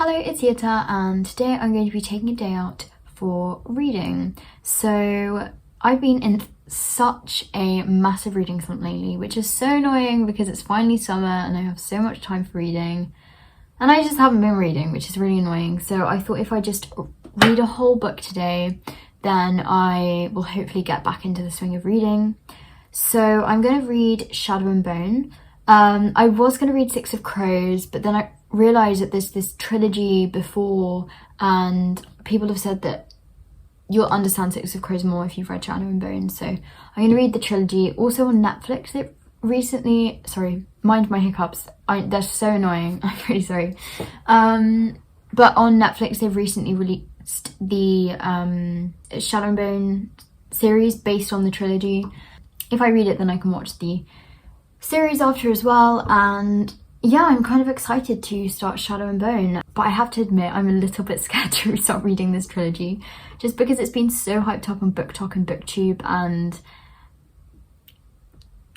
Hello, it's Jeta, and today I'm going to be taking a day out for reading. So I've been in such a massive reading slump lately, which is so annoying because it's finally summer and I have so much time for reading. And I just haven't been reading, which is really annoying. So I thought if I just read a whole book today, then I will hopefully get back into the swing of reading. So I'm going to read Shadow and Bone. I was going to read Six of Crows, but then I realised that there's this trilogy before, and people have said that you'll understand Six of Crows more if you've read Shadow and Bone. So I'm going to read the trilogy. Also on Netflix, they recently, sorry, mind my hiccups, they're so annoying, I'm really sorry. But on Netflix, they've recently released the Shadow and Bone series based on the trilogy. If I read it, then I can watch the series after as well, and yeah, I'm kind of excited to start Shadow and Bone, but I have to admit I'm a little bit scared to start reading this trilogy just because it's been so hyped up on BookTok and BookTube, and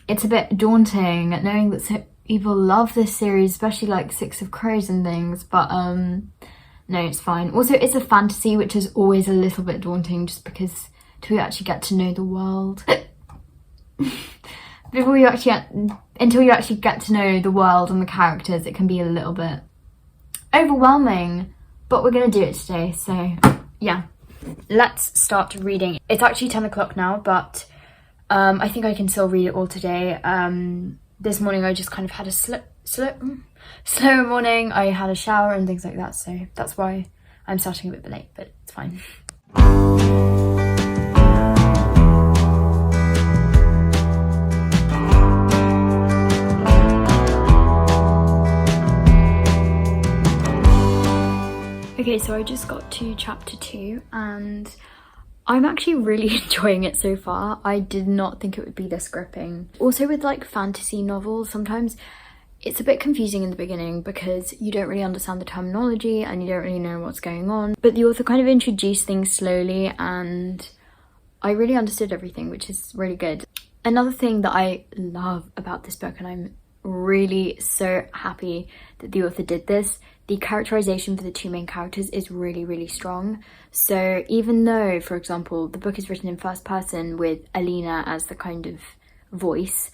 it's a bit daunting knowing that so people love this series, especially like Six of Crows and things, but no, it's fine. Also, it's a fantasy, which is always a little bit daunting just because till you actually get to know the world until you actually get to know the world and the characters, it can be a little bit overwhelming, but we're gonna do it today. So yeah, let's start reading. It's actually 10 o'clock now, but I think I can still read it all today. This morning I just kind of had a slow morning. I had a shower and things like that, so that's why I'm starting a bit late, but it's fine. Okay, so I just got to chapter 2 and I'm actually really enjoying it so far. I did not think it would be this gripping. Also with like fantasy novels, sometimes it's a bit confusing in the beginning because you don't really understand the terminology and you don't really know what's going on. But the author kind of introduced things slowly and I really understood everything, which is really good. Another thing that I love about this book, and I'm really so happy that the author did this, the characterization for the two main characters is really strong. So even though, for example, the book is written in first person with Alina as the kind of voice,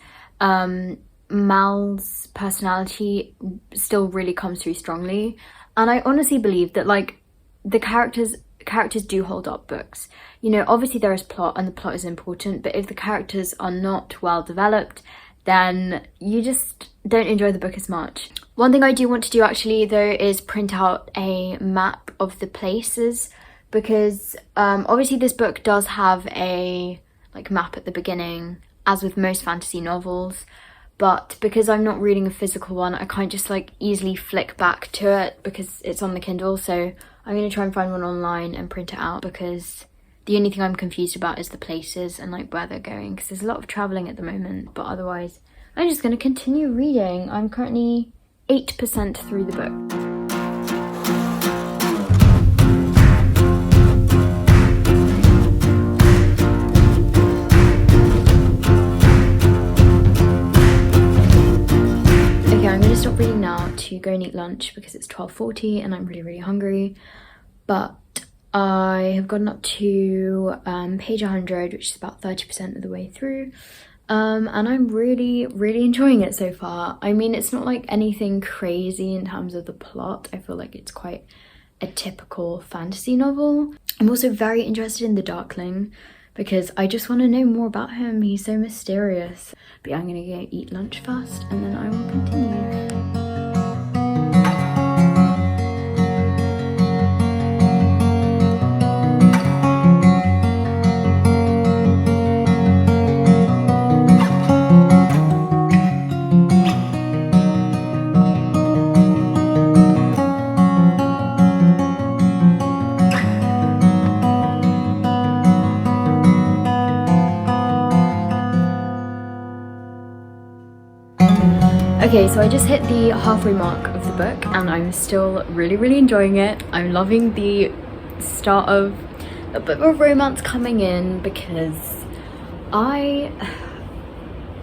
Mal's personality still really comes through strongly, and I honestly believe that like the characters do hold up books. You know, obviously there is plot and the plot is important, but if the characters are not well developed, then you just don't enjoy the book as much. One thing I do want to do actually though is print out a map of the places, because obviously this book does have a like map at the beginning, as with most fantasy novels, but because I'm not reading a physical one, I can't just like easily flick back to it because it's on the Kindle. So I'm going to try and find one online and print it out, because the only thing I'm confused about is the places and like where they're going, because there's a lot of traveling at the moment, but otherwise I'm just going to continue reading. I'm currently 8% through the book. Okay, I'm going to stop reading now to go and eat lunch because it's 12:40 and I'm really hungry, but I have gotten up to page 100, which is about 30% of the way through, and I'm really enjoying it so far. I mean, it's not like anything crazy in terms of the plot. I feel like it's quite a typical fantasy novel. I'm also very interested in the Darkling because I just want to know more about him. He's so mysterious. But yeah, I'm gonna go eat lunch first and then I will continue. Okay, so I just hit the halfway mark of the book and I'm still really enjoying it. I'm loving the start of a bit of romance coming in because I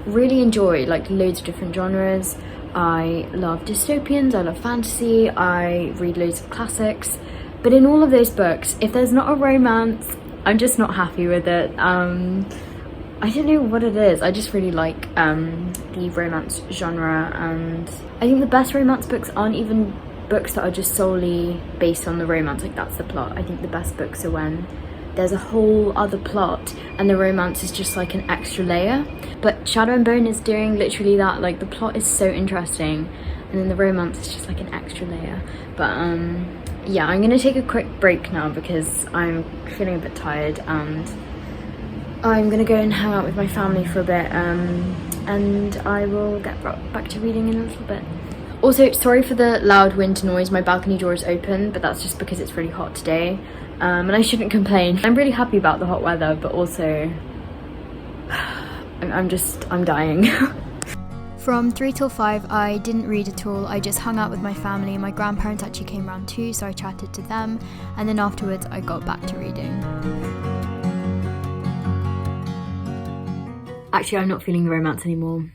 really enjoy like loads of different genres. I love dystopians, I love fantasy, I read loads of classics, but in all of those books, if there's not a romance, I'm just not happy with it. I don't know what it is. I just really like the romance genre, and I think the best romance books aren't even books that are just solely based on the romance, like that's the plot. I think the best books are when there's a whole other plot and the romance is just like an extra layer. But Shadow and Bone is doing literally that. Like the plot is so interesting and then the romance is just like an extra layer. But yeah, I'm gonna take a quick break now because I'm feeling a bit tired, and I'm gonna go and hang out with my family for a bit, and I will get back to reading in a little bit. Also, sorry for the loud wind noise. My balcony door is open, but that's just because it's really hot today, and I shouldn't complain. I'm really happy about the hot weather, but also I'm dying. From 3 till 5, I didn't read at all. I just hung out with my family. My grandparents actually came round too, so I chatted to them, and then afterwards I got back to reading. Actually, I'm not feeling the romance anymore.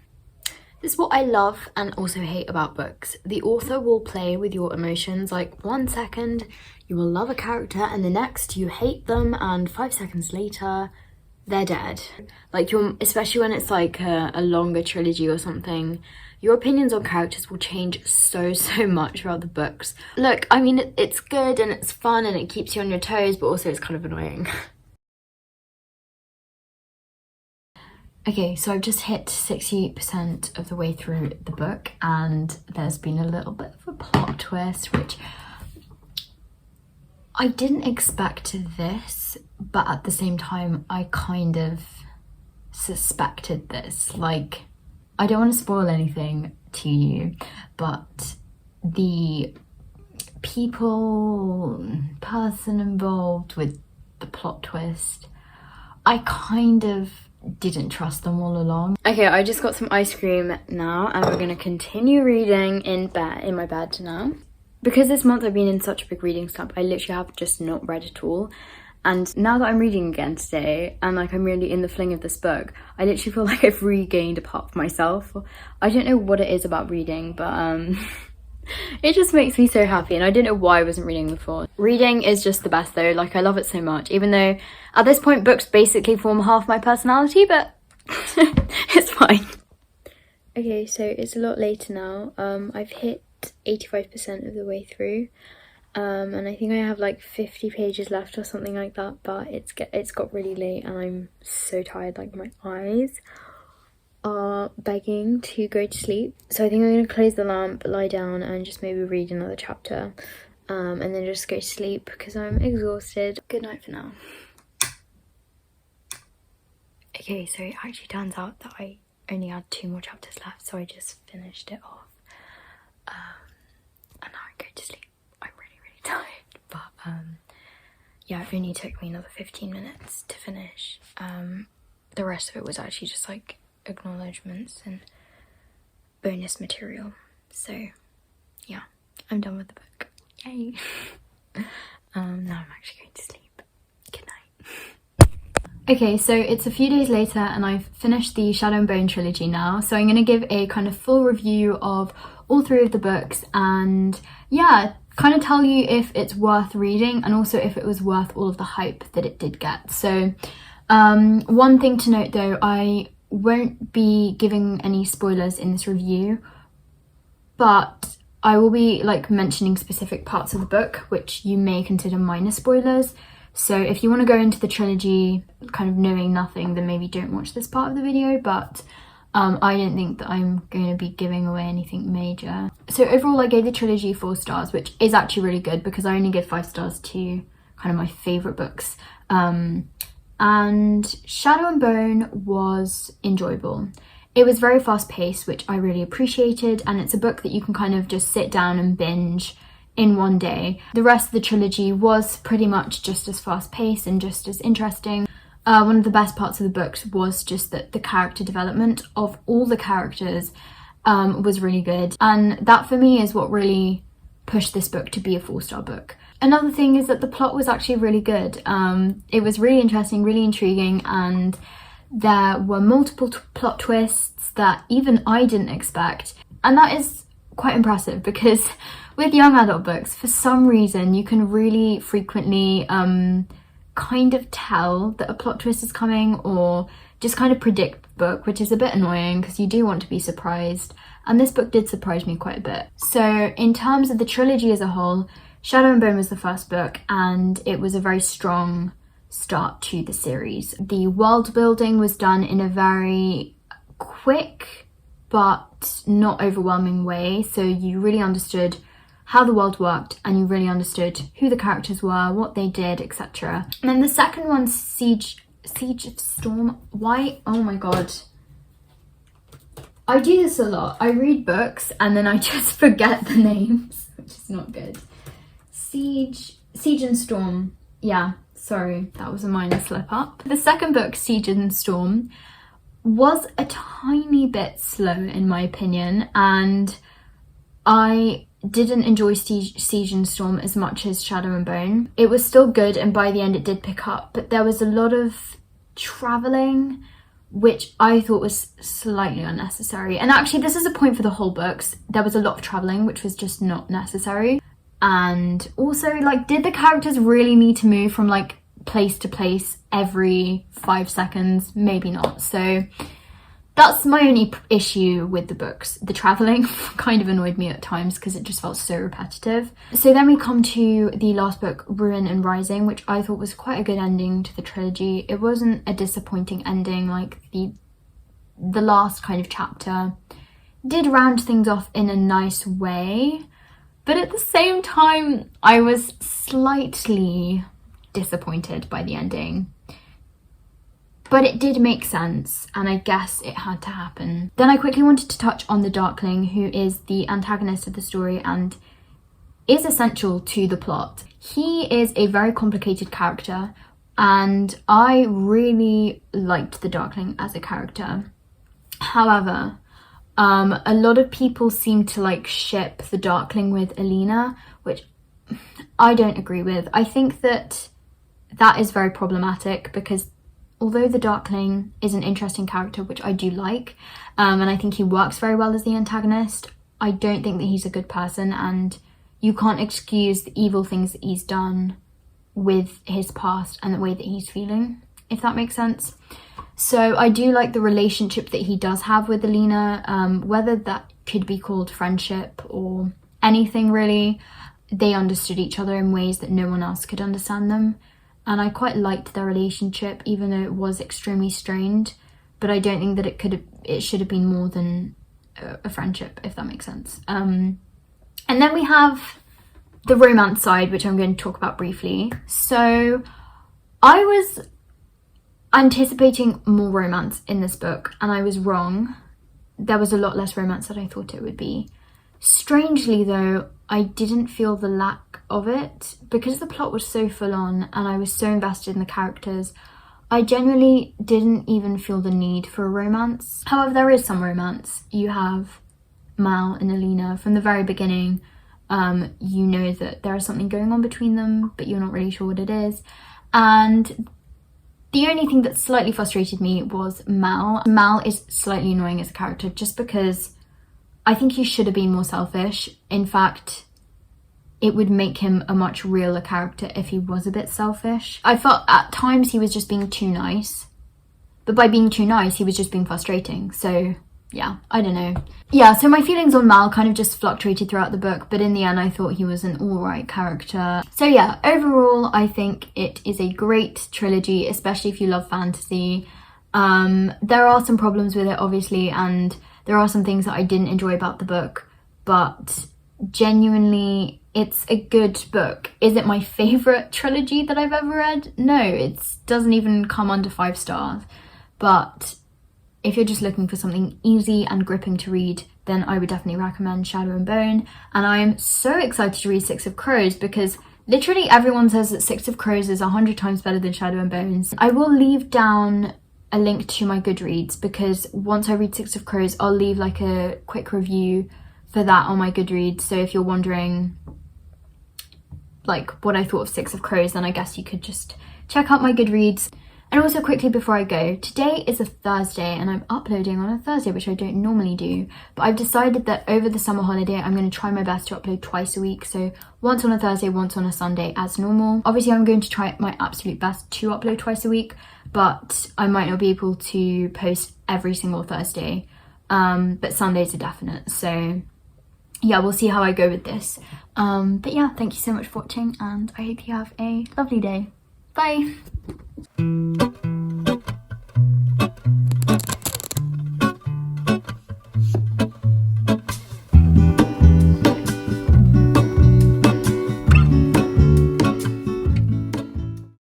This is what I love and also hate about books. The author will play with your emotions. Like 1 second you will love a character and the next you hate them, and 5 seconds later they're dead. Like especially when it's like a longer trilogy or something, your opinions on characters will change so much throughout the books. Look, I mean, it's good and it's fun and it keeps you on your toes, but also it's kind of annoying. Okay, so I've just hit 60% of the way through the book, and there's been a little bit of a plot twist, which I didn't expect this, but at the same time, I kind of suspected this. Like, I don't want to spoil anything to you, but the person involved with the plot twist, I kind of didn't trust them all along. Okay, I just got some ice cream now and we're gonna continue reading in my bed now. Because this month I've been in such a big reading slump, I literally have just not read at all. And now that I'm reading again today and like I'm really in the fling of this book, I literally feel like I've regained a part of myself. I don't know what it is about reading, but it just makes me so happy, and I didn't know why I wasn't reading before. Reading is just the best though. Like, I love it so much, even though at this point books basically form half my personality, but it's fine. Okay, so it's a lot later now. I've hit 85% of the way through, and I think I have like 50 pages left or something like that, but it's got really late and I'm so tired. Like, my eyes are begging to go to sleep, so I think I'm gonna close the lamp, lie down and just maybe read another chapter, and then just go to sleep because I'm exhausted. Good night for now. Okay, so it actually turns out that I only had 2 more chapters left, so I just finished it off, and now I go to sleep. I'm really tired, but yeah, it only took me another 15 minutes to finish. The rest of it was actually just like acknowledgements and bonus material, so yeah, I'm done with the book. Yay. Now I'm actually going to sleep. Good night. Okay, so it's a few days later and I've finished the Shadow and Bone trilogy now, so I'm going to give a kind of full review of all 3 of the books, and yeah, kind of tell you if it's worth reading and also if it was worth all of the hype that it did get. So one thing to note though, I won't be giving any spoilers in this review, but I will be like mentioning specific parts of the book which you may consider minor spoilers. So if you want to go into the trilogy kind of knowing nothing, then maybe don't watch this part of the video, but I don't think that I'm going to be giving away anything major. So overall I gave the trilogy 4 stars, which is actually really good because I only give 5 stars to kind of my favourite books. And Shadow and Bone was enjoyable. It was very fast paced, which I really appreciated, and it's a book that you can kind of just sit down and binge in one day. The rest of the trilogy was pretty much just as fast paced and just as interesting. One of the best parts of the books was just that the character development of all the characters was really good, and that for me is what really pushed this book to be a 4-star book. Another thing is that the plot was actually really good. It was really interesting, really intriguing, and there were multiple plot twists that even I didn't expect. And that is quite impressive because with young adult books, for some reason, you can really frequently kind of tell that a plot twist is coming, or just kind of predict the book, which is a bit annoying because you do want to be surprised. And this book did surprise me quite a bit. So in terms of the trilogy as a whole, Shadow and Bone was the first book, and it was a very strong start to the series. The world building was done in a very quick but not overwhelming way, so you really understood how the world worked and you really understood who the characters were, what they did, etc. And then the second one, Siege of Storm. Why? Oh my god. I do this a lot. I read books and then I just forget the names, which is not good. Siege and Storm. Yeah, sorry, that was a minor slip up. The second book, Siege and Storm, was a tiny bit slow in my opinion, and I didn't enjoy Siege and Storm as much as Shadow and Bone. It was still good, and by the end it did pick up, but there was a lot of travelling which I thought was slightly unnecessary. And actually this is a point for the whole books. There was a lot of travelling which was just not necessary. And also, like, did the characters really need to move from like place to place every 5 seconds? Maybe not. So that's my only issue with the books. The travelling kind of annoyed me at times because it just felt so repetitive. So then we come to the last book, Ruin and Rising, which I thought was quite a good ending to the trilogy. It wasn't a disappointing ending. Like the last kind of chapter did round things off in a nice way, but at the same time I was slightly disappointed by the ending. But it did make sense, and I guess it had to happen. Then I quickly wanted to touch on the Darkling, who is the antagonist of the story and is essential to the plot. He is a very complicated character, and I really liked the Darkling as a character. However, a lot of people seem to like ship the Darkling with Alina, which I don't agree with. I think that is very problematic because although the Darkling is an interesting character, which I do like, and I think he works very well as the antagonist, I don't think that he's a good person, and you can't excuse the evil things that he's done with his past and the way that he's feeling, if that makes sense. So I do like the relationship that he does have with Alina, whether that could be called friendship or anything really. They understood each other in ways that no one else could understand them. And I quite liked their relationship, even though it was extremely strained. But I don't think that it should have been more than a friendship, if that makes sense. And then we have the romance side, which I'm going to talk about briefly. So I was anticipating more romance in this book, and I was wrong. There was a lot less romance than I thought it would be. Strangely though, I didn't feel the lack of it because the plot was so full on and I was so invested in the characters. I genuinely didn't even feel the need for a romance. However, there is some romance. You have Mal and Alina from the very beginning. You know that there is something going on between them, but you're not really sure what it is. And the only thing that slightly frustrated me was Mal. Mal is slightly annoying as a character just because I think he should have been more selfish. In fact, it would make him a much realer character if he was a bit selfish. I felt at times he was just being too nice. But by being too nice, he was just being frustrating. So yeah, I don't know. Yeah, so my feelings on Mal kind of just fluctuated throughout the book, but in the end I thought he was an alright character. So yeah, overall I think it is a great trilogy, especially if you love fantasy. There are some problems with it obviously, and there are some things that I didn't enjoy about the book, but genuinely it's a good book. Is it my favourite trilogy that I've ever read? No, it doesn't even come under 5 stars. But if you're just looking for something easy and gripping to read, then I would definitely recommend Shadow and Bone. And I am so excited to read Six of Crows because literally everyone says that Six of Crows is 100 times better than Shadow and Bones. I will leave down a link to my Goodreads because once I read Six of Crows, I'll leave like a quick review for that on my Goodreads. So if you're wondering like what I thought of Six of Crows, then I guess you could just check out my Goodreads. And also quickly before I go, today is a Thursday and I'm uploading on a Thursday, which I don't normally do, but I've decided that over the summer holiday I'm going to try my best to upload twice a week, so once on a Thursday, once on a Sunday as normal. Obviously I'm going to try my absolute best to upload twice a week, but I might not be able to post every single Thursday, but Sundays are definite, so yeah, we'll see how I go with this. But yeah, thank you so much for watching and I hope you have a lovely day. Bye!